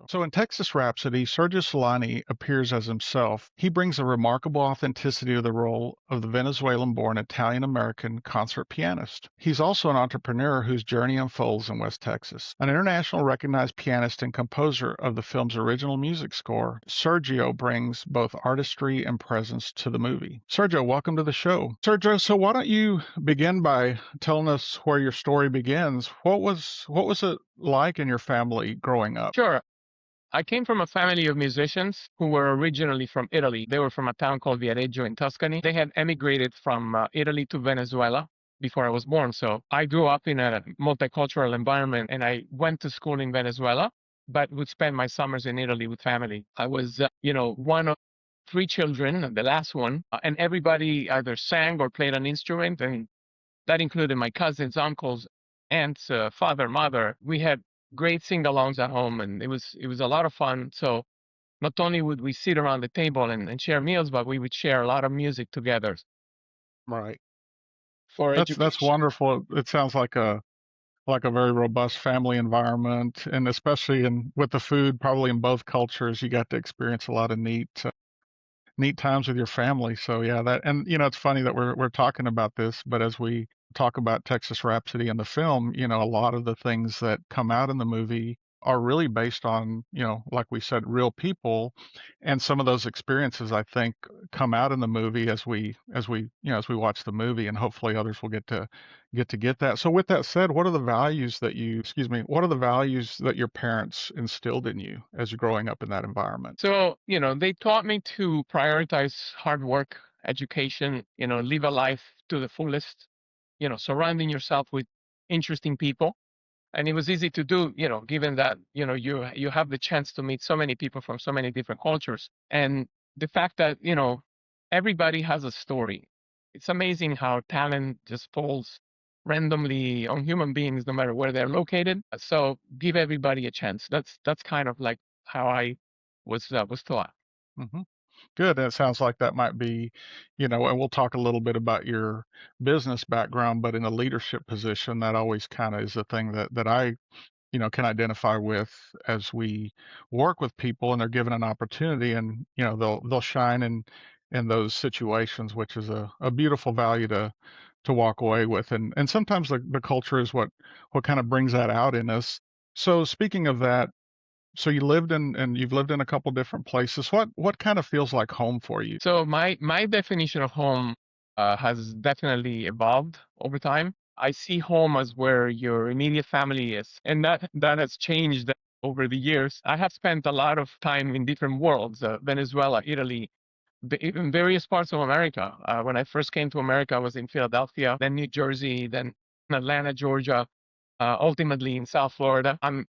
So in Texas Rhapsody, Sergio Salani appears as himself. He brings a remarkable authenticity to the role of the Venezuelan-born Italian-American concert pianist. He's also an entrepreneur whose journey unfolds in West Texas. An international recognized pianist and composer of the film's original music score, Sergio brings both artistry and presence to the movie. Sergio, welcome to the show. Sergio, so why don't you begin by telling us where your story begins? What was it like in your family growing up? Sure. I came from a family of musicians who were originally from Italy. They were from a town called Viareggio in Tuscany. They had emigrated from Italy to Venezuela before I was born. So I grew up in a multicultural environment and I went to school in Venezuela, but would spend my summers in Italy with family. I was, one of three children, the last one, and everybody either sang or played an instrument. And that included my cousins, uncles, aunts, father, mother. We had great sing-alongs at home, and it was a lot of fun. So not only would we sit around the table and share meals, but we would share a lot of music together Right. for That's education. wonderful. It sounds like a very robust family environment, and especially in with the food, probably in both cultures, you got to experience a lot of neat times with your family. So yeah, that and it's funny that we're talking about this, but as we talk about Texas Rhapsody in the film, a lot of the things that come out in the movie are really based on, like we said, real people, and some of those experiences I think come out in the movie as we watch the movie, and hopefully others will get that. So with that said, what are the values that your parents instilled in you as you're growing up in that environment? So, they taught me to prioritize hard work, education, live a life to the fullest, surrounding yourself with interesting people. And it was easy to do, given that, you have the chance to meet so many people from so many different cultures. And the fact that, everybody has a story. It's amazing how talent just falls randomly on human beings, no matter where they're located. So give everybody a chance. That's kind of like how I was taught. hmm Good. And it sounds like that might be, and we'll talk a little bit about your business background, but in a leadership position, that always kind of is the thing that I, can identify with as we work with people and they're given an opportunity and, they'll shine in those situations, which is a beautiful value to walk away with. And sometimes the culture is what kind of brings that out in us. So speaking of that, so you've lived in a couple different places. What kind of feels like home for you? So my definition of home has definitely evolved over time. I see home as where your immediate family is, and that has changed over the years. I have spent a lot of time in different worlds: Venezuela, Italy, even various parts of America. When I first came to America, I was in Philadelphia, then New Jersey, then Atlanta, Georgia, ultimately in South Florida. I'm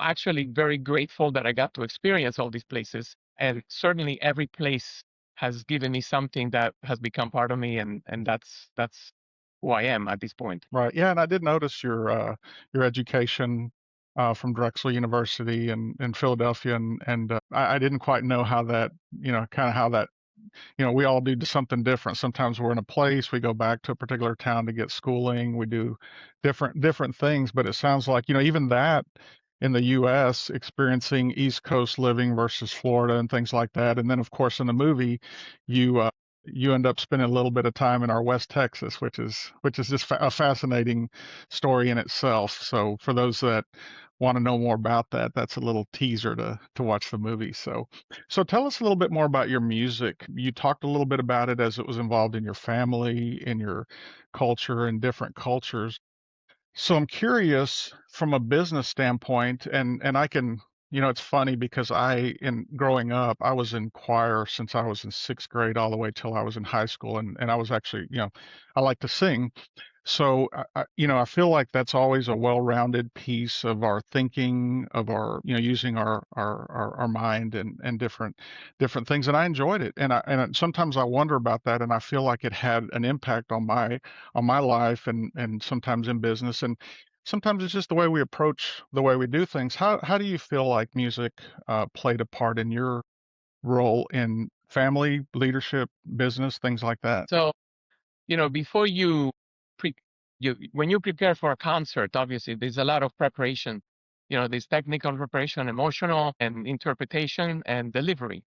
actually very grateful that I got to experience all these places. And certainly every place has given me something that has become part of me, and that's who I am at this point. Right. Yeah, and I did notice your education from Drexel University in Philadelphia, and I didn't quite know how that, kind of how that, we all do something different. Sometimes we're in a place, we go back to a particular town to get schooling, we do different things, but it sounds like, even that in the US, experiencing East Coast living versus Florida and things like that. And then of course in the movie, you end up spending a little bit of time in our West Texas, which is just a fascinating story in itself. So for those that want to know more about that, that's a little teaser to watch the movie. So tell us a little bit more about your music. You talked a little bit about it as it was involved in your family, in your culture, and different cultures. So I'm curious from a business standpoint, and I can, it's funny because in growing up, I was in choir since I was in sixth grade all the way till I was in high school, and I was actually, I like to sing. So, I feel like that's always a well-rounded piece of our thinking, of our, using our mind and different things. And I enjoyed it. Sometimes I wonder about that, and I feel like it had an impact on my life and sometimes in business. And sometimes it's just the way we approach the way we do things. How do you feel like music played a part in your role in family, leadership, business, things like that? So before pre when you prepare for a concert, obviously there's a lot of preparation. There's technical preparation, emotional and interpretation and delivery,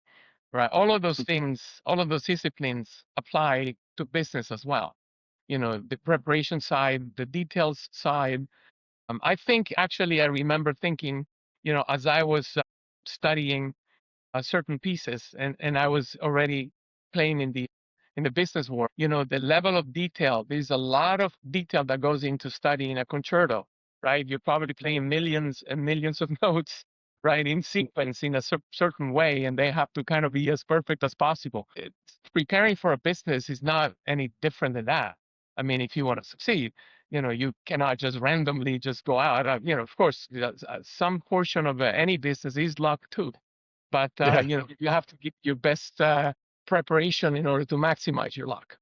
right? All of those things, all of those disciplines apply to business as well. The preparation side, the details side. I think actually I remember thinking, as I was studying certain pieces, and I was already playing in the business world. The level of detail. There's a lot of detail that goes into studying a concerto, right? You're probably playing millions and millions of notes, right, in sequence in a certain way, and they have to kind of be as perfect as possible. Preparing for a business is not any different than that. I mean, if you want to succeed, you cannot just randomly just go out. Of course, some portion of any business is luck too, but Yeah. you have to give your best preparation in order to maximize your luck.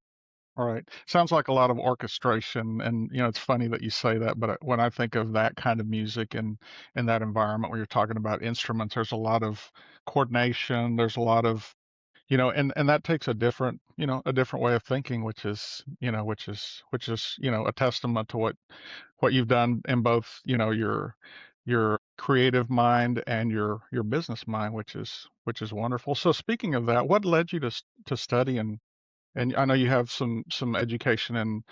All right. Sounds like a lot of orchestration, and it's funny that you say that, but when I think of that kind of music and in that environment where you're talking about instruments, there's a lot of coordination, there's a lot of, and that takes a different way of thinking, which is a testament to what you've done in both, your creative mind and your business mind, which is wonderful. So speaking of that, what led you to study and I know you have some education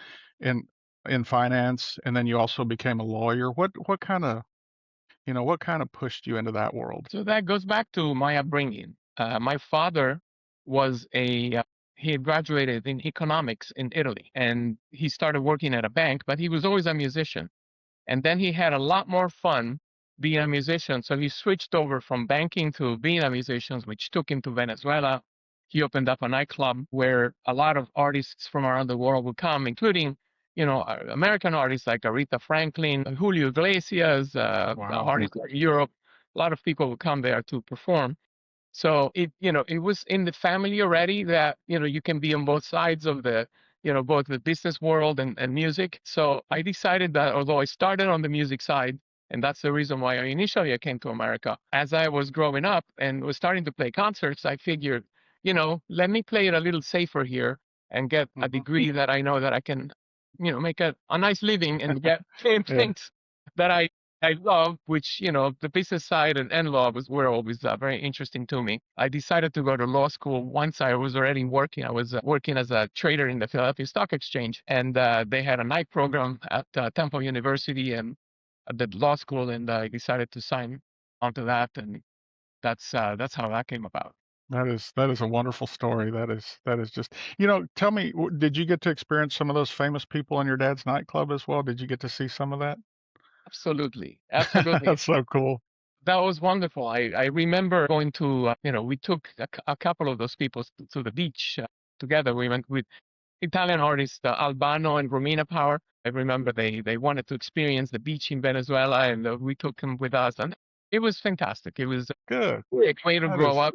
in in finance, and then you also became a lawyer. What kind of pushed you into that world? So that goes back to my upbringing. My father was he had graduated in economics in Italy, and he started working at a bank, but he was always a musician. And then he had a lot more fun being a musician. So he switched over from banking to being a musician, which took him to Venezuela. He opened up a nightclub where a lot of artists from around the world would come, including, American artists like Aretha Franklin, Julio Iglesias, Wow. artists like Europe. A lot of people would come there to perform. So it was in the family already that, you can be on both sides of both the business world and music. So I decided that although I started on the music side, and that's the reason why initially I came to America, as I was growing up and was starting to play concerts, I figured, let me play it a little safer here and get a Hmm. degree that I know that I can, make a nice living and get paying Yeah. things that I love, which, the business side and law were always very interesting to me. I decided to go to law school once I was already working. I was working as a trader in the Philadelphia Stock Exchange, and they had a night program at Temple University and at the law school, and I decided to sign onto that, and that's how that came about. That is a wonderful story. That is just, tell me, did you get to experience some of those famous people in your dad's nightclub as well? Did you get to see some of that? Absolutely, absolutely. That's so cool. That was wonderful. I remember going to, we took a couple of those people to the beach together. We went with Italian artists Albano and Romina Power. I remember they wanted to experience the beach in Venezuela, and we took them with us, and it was fantastic. It was Good. a great way to That grow is, up.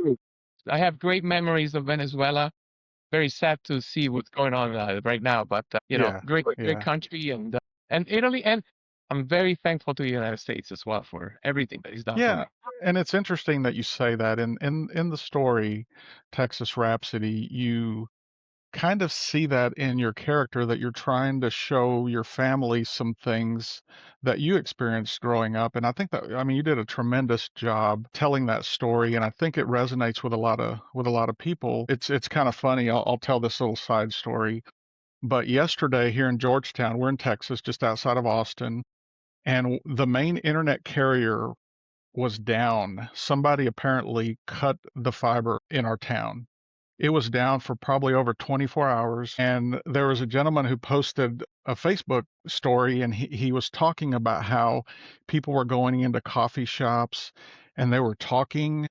I have great memories of Venezuela. Very sad to see what's going on right now, but yeah, great yeah. country, and Italy, and I'm very thankful to the United States as well for everything that he's done for Yeah, me. and it's interesting that you say that. In the story, Texas Rhapsody, you kind of see that in your character that you're trying to show your family some things that you experienced growing up. And I think that, I mean, you did a tremendous job telling that story, and I think it resonates with a lot of people. It's kind of funny. I'll tell this little side story. But yesterday here in Georgetown, we're in Texas, just outside of Austin, and the main internet carrier was down. Somebody apparently cut the fiber in our town. It was down for probably over 24 hours. And there was a gentleman who posted a Facebook story, and he was talking about how people were going into coffee shops and they were talking,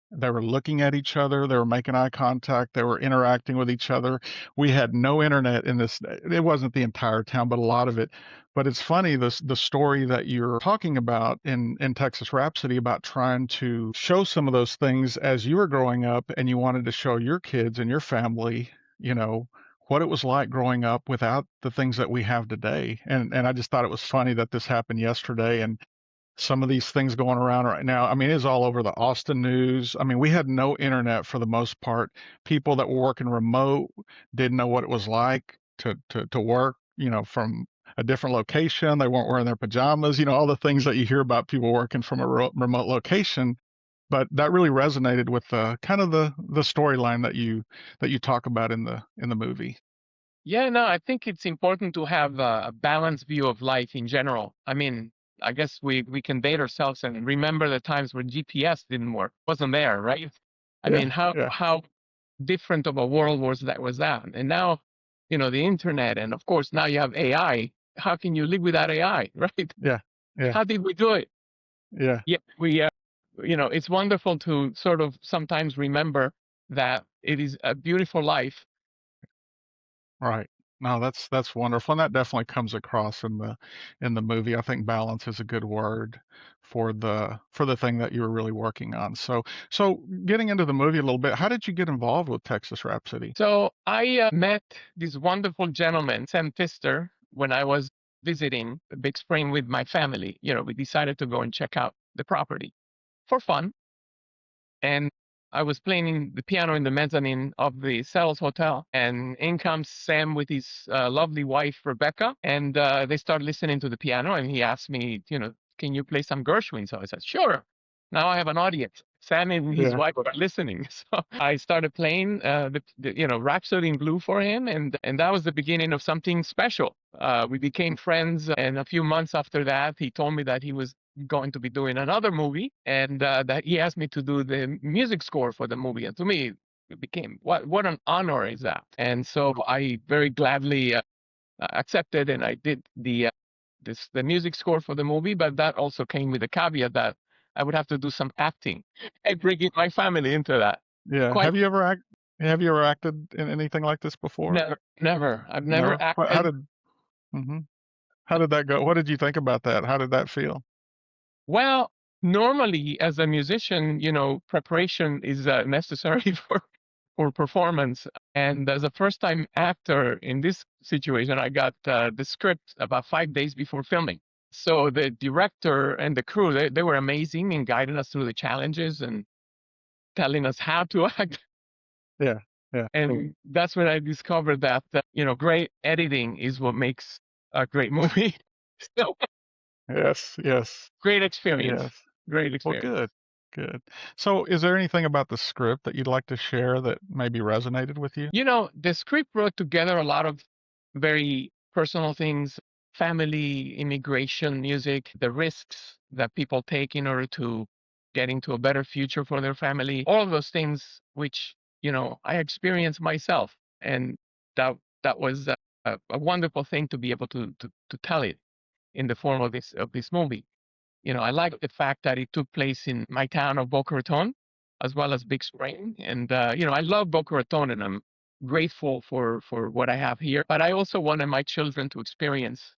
they were looking at each other, they were making eye contact, they were interacting with each other. We had no internet in this. It wasn't the entire town, but a lot of it. But it's funny, the story that you're talking about in Texas Rhapsody about trying to show some of those things as you were growing up, and you wanted to show your kids and your family, you know, what it was like growing up without the things that we have today. And I just thought it was funny that this happened yesterday, and some of these things going around right now. I mean, it's all over the Austin news. I mean, we had no internet for the most part. People that were working remote didn't know what it was like to work, from a different location. They weren't wearing their pajamas, you know, all the things that you hear about people working from a remote location. But that really resonated with the kind of the storyline that you talk about in the movie. Yeah, no, I think it's important to have a balanced view of life in general. I mean, I guess we can date ourselves and remember the times when GPS didn't work, wasn't there, right? I Yeah, mean, yeah, how different of a world was that? And now, the internet, and of course now you have AI. How can you live without AI, right? yeah, yeah, How did we do it? yeah. Yeah, it's wonderful to sort of sometimes remember that it is a beautiful life. Right. No, that's wonderful, and that definitely comes across in the movie. I think balance is a good word for the thing that you were really working on. So getting into the movie a little bit, how did you get involved with Texas Rhapsody? So I met this wonderful gentleman, Sam Pfiester, when I was visiting Big Spring with my family. We decided to go and check out the property for fun. And I was playing the piano in the mezzanine of the Settles Hotel, and in comes Sam with his lovely wife Rebecca, and they start listening to the piano. And he asked me, can you play some Gershwin? So I said, sure. Now I have an audience. Sam and his Yeah, wife are listening, so I started playing Rhapsody in Blue for him, and that was the beginning of something special. We became friends, and a few months after that, he told me that he was going to be doing another movie, and that he asked me to do the music score for the movie. And to me, it became what an honor is that. And so I very gladly accepted, and I did the music score for the movie. But that also came with a caveat that I would have to do some acting and bringing my family into that. yeah. Quite Have you ever acted in anything like this before? never, never. I've never Never? How acted. mhm. How did that go? What did you think about that? How did that feel? Well, normally as a musician, preparation is necessary for performance. And as a first-time actor in this situation, I got the script about 5 days before filming. So the director and the crew, they were amazing in guiding us through the challenges and telling us how to act. Yeah, yeah. And that's when I discovered that, great editing is what makes a great movie. So Yes, yes, great experience. yes. Great Well, experience. good, good. So, is there anything about the script that you'd like to share that maybe resonated with you? The script brought together a lot of very personal things, family, immigration, music, the risks that people take in order to get into a better future for their family, all of those things which, I experienced myself. And that that was a wonderful thing to be able to tell it in the form of this movie. I like the fact that it took place in my town of Boca Raton, as well as Big Spring. And I love Boca Raton, and I'm grateful for what I have here. But I also wanted my children to experience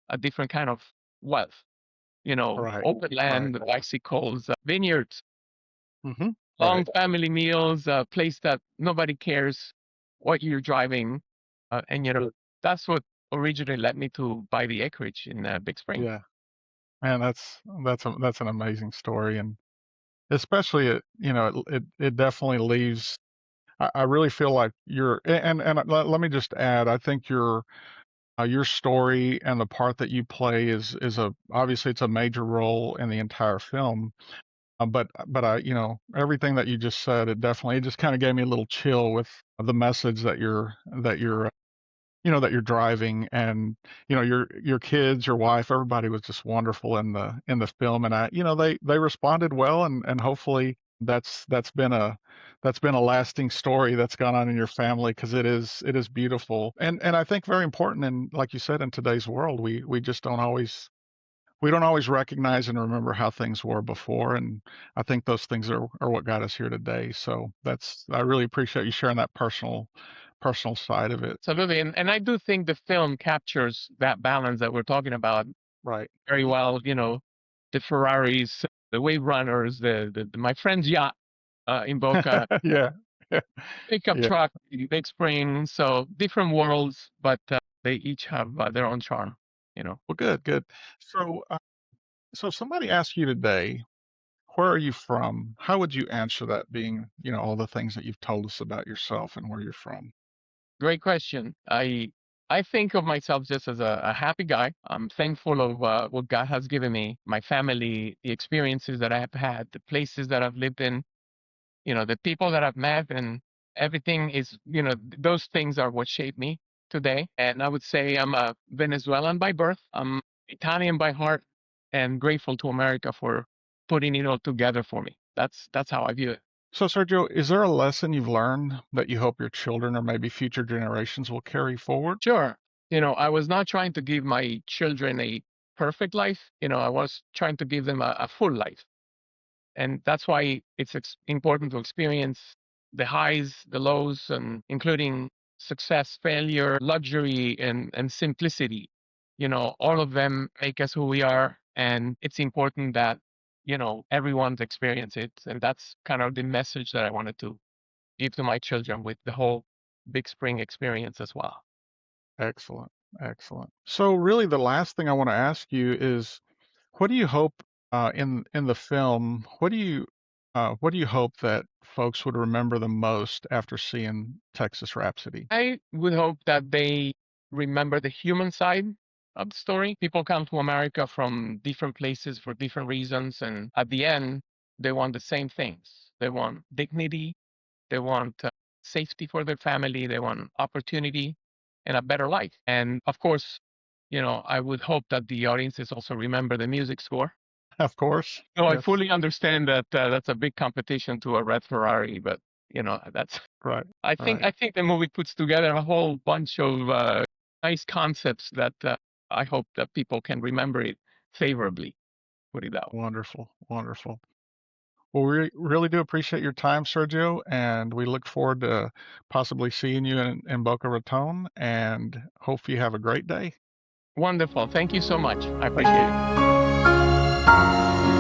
a different kind of wealth. Right, Open right. land, bicycles, vineyards, long Right. family meals, a place that nobody cares what you're driving, and that's what originally led me to buy the acreage in Big Spring. Yeah. Man, that's an amazing story, and especially it definitely leaves. I really feel like let me just add. I think your story and the part that you play is a obviously it's a major role in the entire film. But I, everything that you just said, it just kind of gave me a little chill with the message that you're driving, and your kids, your wife, everybody was just wonderful in the film, and they responded well, and hopefully that's been a lasting story that's gone on in your family, because it is beautiful, and I think very important, and like you said, in today's world, we just don't always recognize and remember how things were before, and I think those things are what got us here today. So I really appreciate you sharing that personal side of it. Absolutely. And I do think the film captures that balance that we're talking about Right. very well. The Ferraris, the Wave Runners, my friend's yacht in Boca, Yeah. pickup Yeah. truck, Big Spring. So different worlds, but they each have their own charm, you know. Well, good, good. So if somebody asks you today, where are you from? How would you answer that, being, all the things that you've told us about yourself and where you're from? Great question. I think of myself just as a happy guy. I'm thankful of what God has given me, my family, the experiences that I have had, the places that I've lived in, the people that I've met, and everything is, those things are what shaped me today. And I would say I'm a Venezuelan by birth. I'm Italian by heart, and grateful to America for putting it all together for me. That's how I view it. So, Sergio, is there a lesson you've learned that you hope your children or maybe future generations will carry forward? Sure. I was not trying to give my children a perfect life. I was trying to give them a full life. And that's why it's important to experience the highs, the lows, and including success, failure, luxury, and simplicity. All of them make us who we are. And it's important that, everyone's experience it. And that's kind of the message that I wanted to give to my children with the whole Big Spring experience as well. Excellent. Excellent. So really the last thing I want to ask you is what do you hope in the film, what do you hope that folks would remember the most after seeing Texas Rhapsody? I would hope that they remember the human side of the story. People come to America from different places for different reasons, and at the end, they want the same things. They want dignity, they want safety for their family, they want opportunity and a better life. And of course, I would hope that the audiences also remember the music score. Of course. No, I Yes. fully understand that that's a big competition to a red Ferrari, but that's Right. I think Right. I think the movie puts together a whole bunch of nice concepts that I hope that people can remember it favorably. Put it that way. Wonderful. Wonderful. Well, we really do appreciate your time, Sergio, and we look forward to possibly seeing you in Boca Raton and hope you have a great day. Wonderful. Thank you so much. I appreciate it.